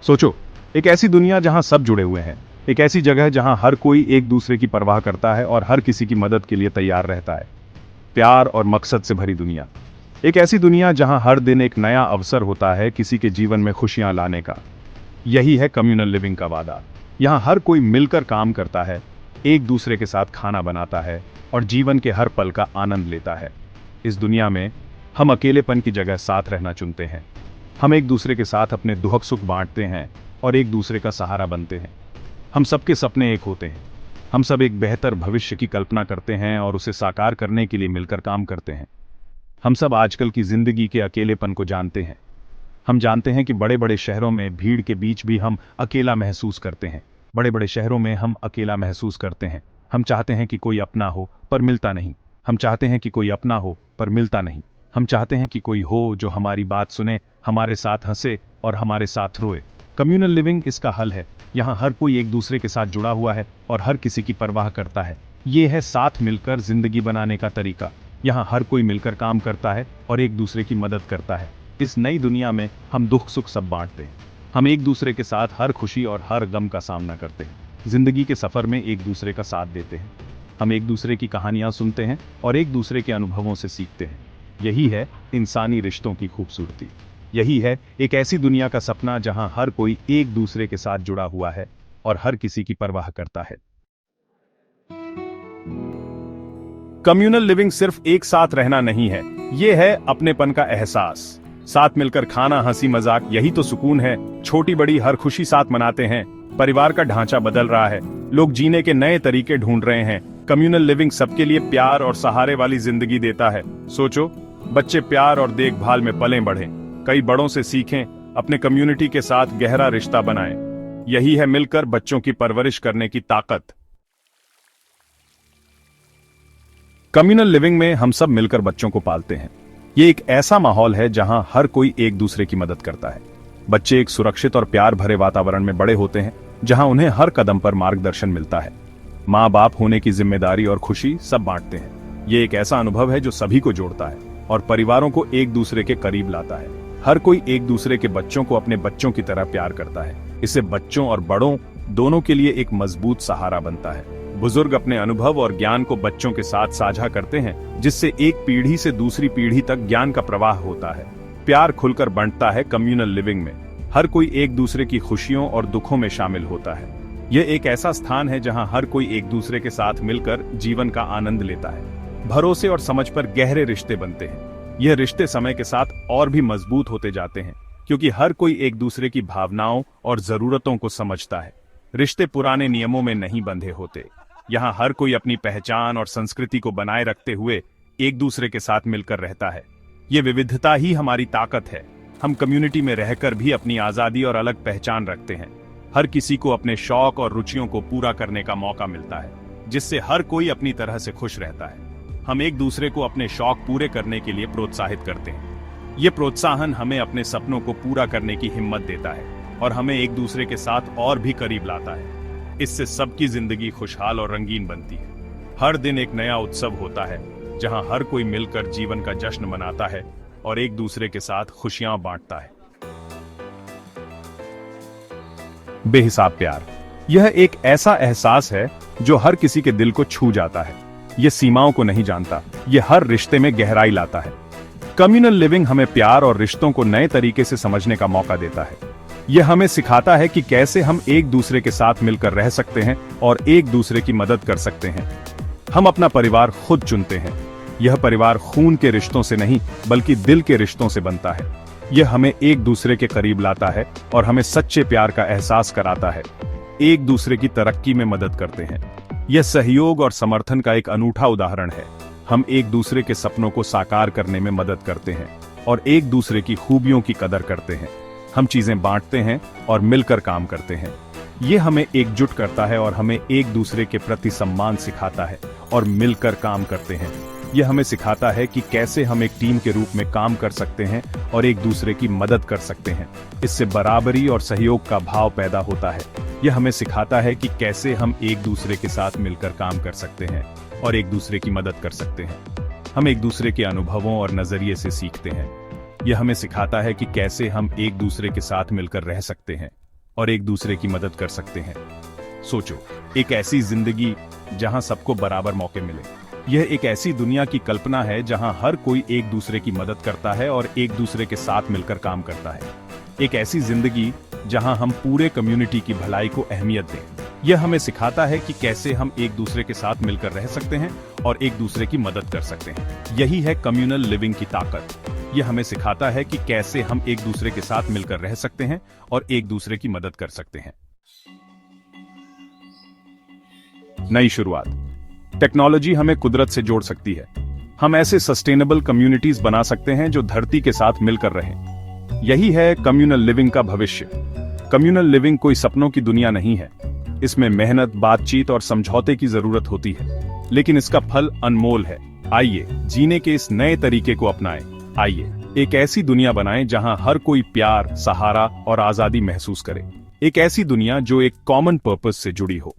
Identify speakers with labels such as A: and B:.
A: सोचो, एक ऐसी दुनिया जहां सब जुड़े हुए हैं, एक ऐसी जगह जहां हर कोई एक दूसरे की परवाह करता है और हर किसी की मदद के लिए तैयार रहता है। प्यार और मकसद से भरी दुनिया। एक ऐसी दुनिया जहां हर दिन एक नया अवसर होता है किसी के जीवन में खुशियां लाने का। यही है कम्युनल लिविंग का वादा। यहाँ हर कोई मिलकर काम करता है, एक दूसरे के साथ खाना बनाता है और जीवन के हर पल का आनंद लेता है। इस दुनिया में हम अकेलेपन की जगह साथ रहना चुनते हैं। हम एक दूसरे के साथ अपने दुख सुख बांटते हैं और एक दूसरे का सहारा बनते हैं। हम सबके सपने एक होते हैं। हम सब एक बेहतर भविष्य की कल्पना करते हैं और उसे साकार करने के लिए मिलकर काम करते हैं। हम सब आजकल की जिंदगी के अकेलेपन को जानते हैं। हम जानते हैं कि बड़े बड़े शहरों में भीड़ के बीच भी हम अकेला महसूस करते हैं। बड़े बड़े शहरों में हम अकेला महसूस करते हैं। हम चाहते हैं कि कोई अपना हो पर मिलता नहीं। हम चाहते हैं कि कोई अपना हो पर मिलता नहीं। हम चाहते हैं कि कोई हो जो हमारी बात सुने, हमारे साथ हंसे और हमारे साथ रोए। कम्युनल लिविंग इसका हल है। यहाँ हर कोई एक दूसरे के साथ जुड़ा हुआ है और हर किसी की परवाह करता है। ये है साथ मिलकर जिंदगी बनाने का तरीका। यहाँ हर कोई मिलकर काम करता है और एक दूसरे की मदद करता है। इस नई दुनिया में हम दुख सुख सब बांटते हैं। हम एक दूसरे के साथ हर खुशी और हर गम का सामना करते हैं। जिंदगी के सफर में एक दूसरे का साथ देते हैं। हम एक दूसरे की कहानियां सुनते हैं और एक दूसरे के अनुभवों से सीखते हैं। यही है इंसानी रिश्तों की खूबसूरती। यही है एक ऐसी दुनिया का सपना जहां हर कोई एक दूसरे के साथ जुड़ा हुआ है और हर किसी की परवाह करता है। कम्युनल लिविंग सिर्फ एक साथ रहना नहीं है, यह है अपनेपन का एहसास। साथ मिलकर खाना, हंसी मजाक, यही तो सुकून है। छोटी बड़ी हर खुशी साथ मनाते हैं। परिवार का ढांचा बदल रहा है। लोग जीने के नए तरीके ढूंढ रहे हैं। कम्युनल लिविंग सबके लिए प्यार और सहारे वाली जिंदगी देता है। सोचो, बच्चे प्यार और देखभाल में पलें बढ़ें, कई बड़ों से सीखें, अपने कम्युनिटी के साथ गहरा रिश्ता बनाएं। यही है मिलकर बच्चों की परवरिश करने की ताकत। कम्युनल लिविंग में हम सब मिलकर बच्चों को पालते हैं। ये एक ऐसा माहौल है जहां हर कोई एक दूसरे की मदद करता है। बच्चे एक सुरक्षित और प्यार भरे वातावरण में बड़े होते हैं जहां उन्हें हर कदम पर मार्गदर्शन मिलता है। माँ बाप होने की जिम्मेदारी और खुशी सब बांटते हैं। ये एक ऐसा अनुभव है जो सभी को जोड़ता है और परिवारों को एक दूसरे के करीब लाता है। हर कोई एक दूसरे के बच्चों को अपने बच्चों की तरह प्यार करता है। इससे बच्चों और बड़ों दोनों के लिए एक मजबूत सहारा बनता है। बुजुर्ग अपने अनुभव और ज्ञान को बच्चों के साथ साझा करते हैं, जिससे एक पीढ़ी से दूसरी पीढ़ी तक ज्ञान का प्रवाह होता है। प्यार खुलकर बंटता है कम्युनल लिविंग में। हर कोई एक दूसरे की खुशियों और दुखों में शामिल होता है। यह एक ऐसा स्थान है जहां हर कोई एक दूसरे के साथ मिलकर जीवन का आनंद लेता है। भरोसे और समझ पर गहरे रिश्ते बनते हैं। यह रिश्ते समय के साथ और भी मजबूत होते जाते हैं, क्योंकि हर कोई एक दूसरे की भावनाओं और जरूरतों को समझता है। रिश्ते पुराने नियमों में नहीं बंधे होते। यहाँ हर कोई अपनी पहचान और संस्कृति को बनाए रखते हुए एक दूसरे के साथ मिलकर रहता है। ये विविधता ही हमारी ताकत है। हम कम्युनिटी में रहकर भी अपनी आजादी और अलग पहचान रखते हैं। हर किसी को अपने शौक और रुचियों को पूरा करने का मौका मिलता है, जिससे हर कोई अपनी तरह से खुश रहता है। हम एक दूसरे को अपने शौक पूरे करने के लिए प्रोत्साहित करते हैं। ये प्रोत्साहन हमें अपने सपनों को पूरा करने की हिम्मत देता है और हमें एक दूसरे के साथ और भी करीब लाता है। इससे सबकी जिंदगी खुशहाल और रंगीन बनती है। हर दिन एक नया उत्सव होता है जहां हर कोई मिलकर जीवन का जश्न मनाता है और एक दूसरे के साथ खुशियां बांटता है। बेहिसाब प्यार, यह एक ऐसा एहसास है जो हर किसी के दिल को छू जाता है। यह सीमाओं को नहीं जानता, यह हर रिश्ते में गहराई लाता है। कम्युनल लिविंग हमें प्यार और रिश्तों को नए तरीके से समझने का मौका देता है। यह हमें सिखाता है कि कैसे हम एक दूसरे के साथ मिलकर रह सकते हैं और एक दूसरे की मदद कर सकते हैं। हम अपना परिवार खुद चुनते हैं। यह परिवार खून के रिश्तों से नहीं बल्कि दिल के रिश्तों से बनता है। यह हमें एक दूसरे के करीब लाता है और हमें सच्चे प्यार का एहसास कराता है। एक दूसरे की तरक्की में मदद करते हैं। यह सहयोग और समर्थन का एक अनूठा उदाहरण है। हम एक दूसरे के सपनों को साकार करने में मदद करते हैं और एक दूसरे की खूबियों की कदर करते हैं। हम चीजें बांटते हैं और मिलकर काम करते हैं। यह हमें एकजुट करता है और हमें एक दूसरे के प्रति सम्मान सिखाता है और मिलकर काम करते हैं। यह हमें सिखाता है कि कैसे हम एक टीम के रूप में काम कर सकते हैं और एक दूसरे की मदद कर सकते हैं। इससे बराबरी और सहयोग का भाव पैदा होता है। यह हमें सिखाता है कि कैसे हम एक दूसरे के साथ मिलकर काम कर सकते हैं और एक दूसरे की मदद कर सकते हैं। हम एक दूसरे के अनुभवों और नजरिए से सीखते हैं। यह हमें सिखाता है कि कैसे हम एक दूसरे के साथ मिलकर रह सकते हैं और एक दूसरे की मदद कर सकते हैं। सोचो, एक ऐसी जिंदगी जहां सबको बराबर मौके मिले। यह एक ऐसी दुनिया की कल्पना है जहां हर कोई एक दूसरे की मदद करता है और एक दूसरे के साथ मिलकर काम करता है। एक ऐसी जिंदगी जहां हम पूरे कम्युनिटी की भलाई को अहमियत दें। यह हमें सिखाता है कि कैसे हम एक दूसरे के साथ मिलकर रह सकते हैं और एक दूसरे की मदद कर सकते हैं। यही है कम्युनल लिविंग की ताकत। यह हमें सिखाता है कि कैसे हम एक दूसरे के साथ मिलकर रह सकते हैं और एक दूसरे की मदद कर सकते हैं। नई शुरुआत। टेक्नोलॉजी हमें कुदरत से जोड़ सकती है। हम ऐसे सस्टेनेबल कम्युनिटीज बना सकते हैं जो धरती के साथ मिलकर रहें। यही है कम्युनल लिविंग का भविष्य। कम्युनल लिविंग कोई सपनों की दुनिया नहीं है। इसमें मेहनत, बातचीत और समझौते की जरूरत होती है, लेकिन इसका फल अनमोल है। आइए जीने के इस नए तरीके को अपनाएं। आइए एक ऐसी दुनिया बनाएं जहां हर कोई प्यार, सहारा और आजादी महसूस करे। एक ऐसी दुनिया जो एक कॉमन पर्पस से जुड़ी हो।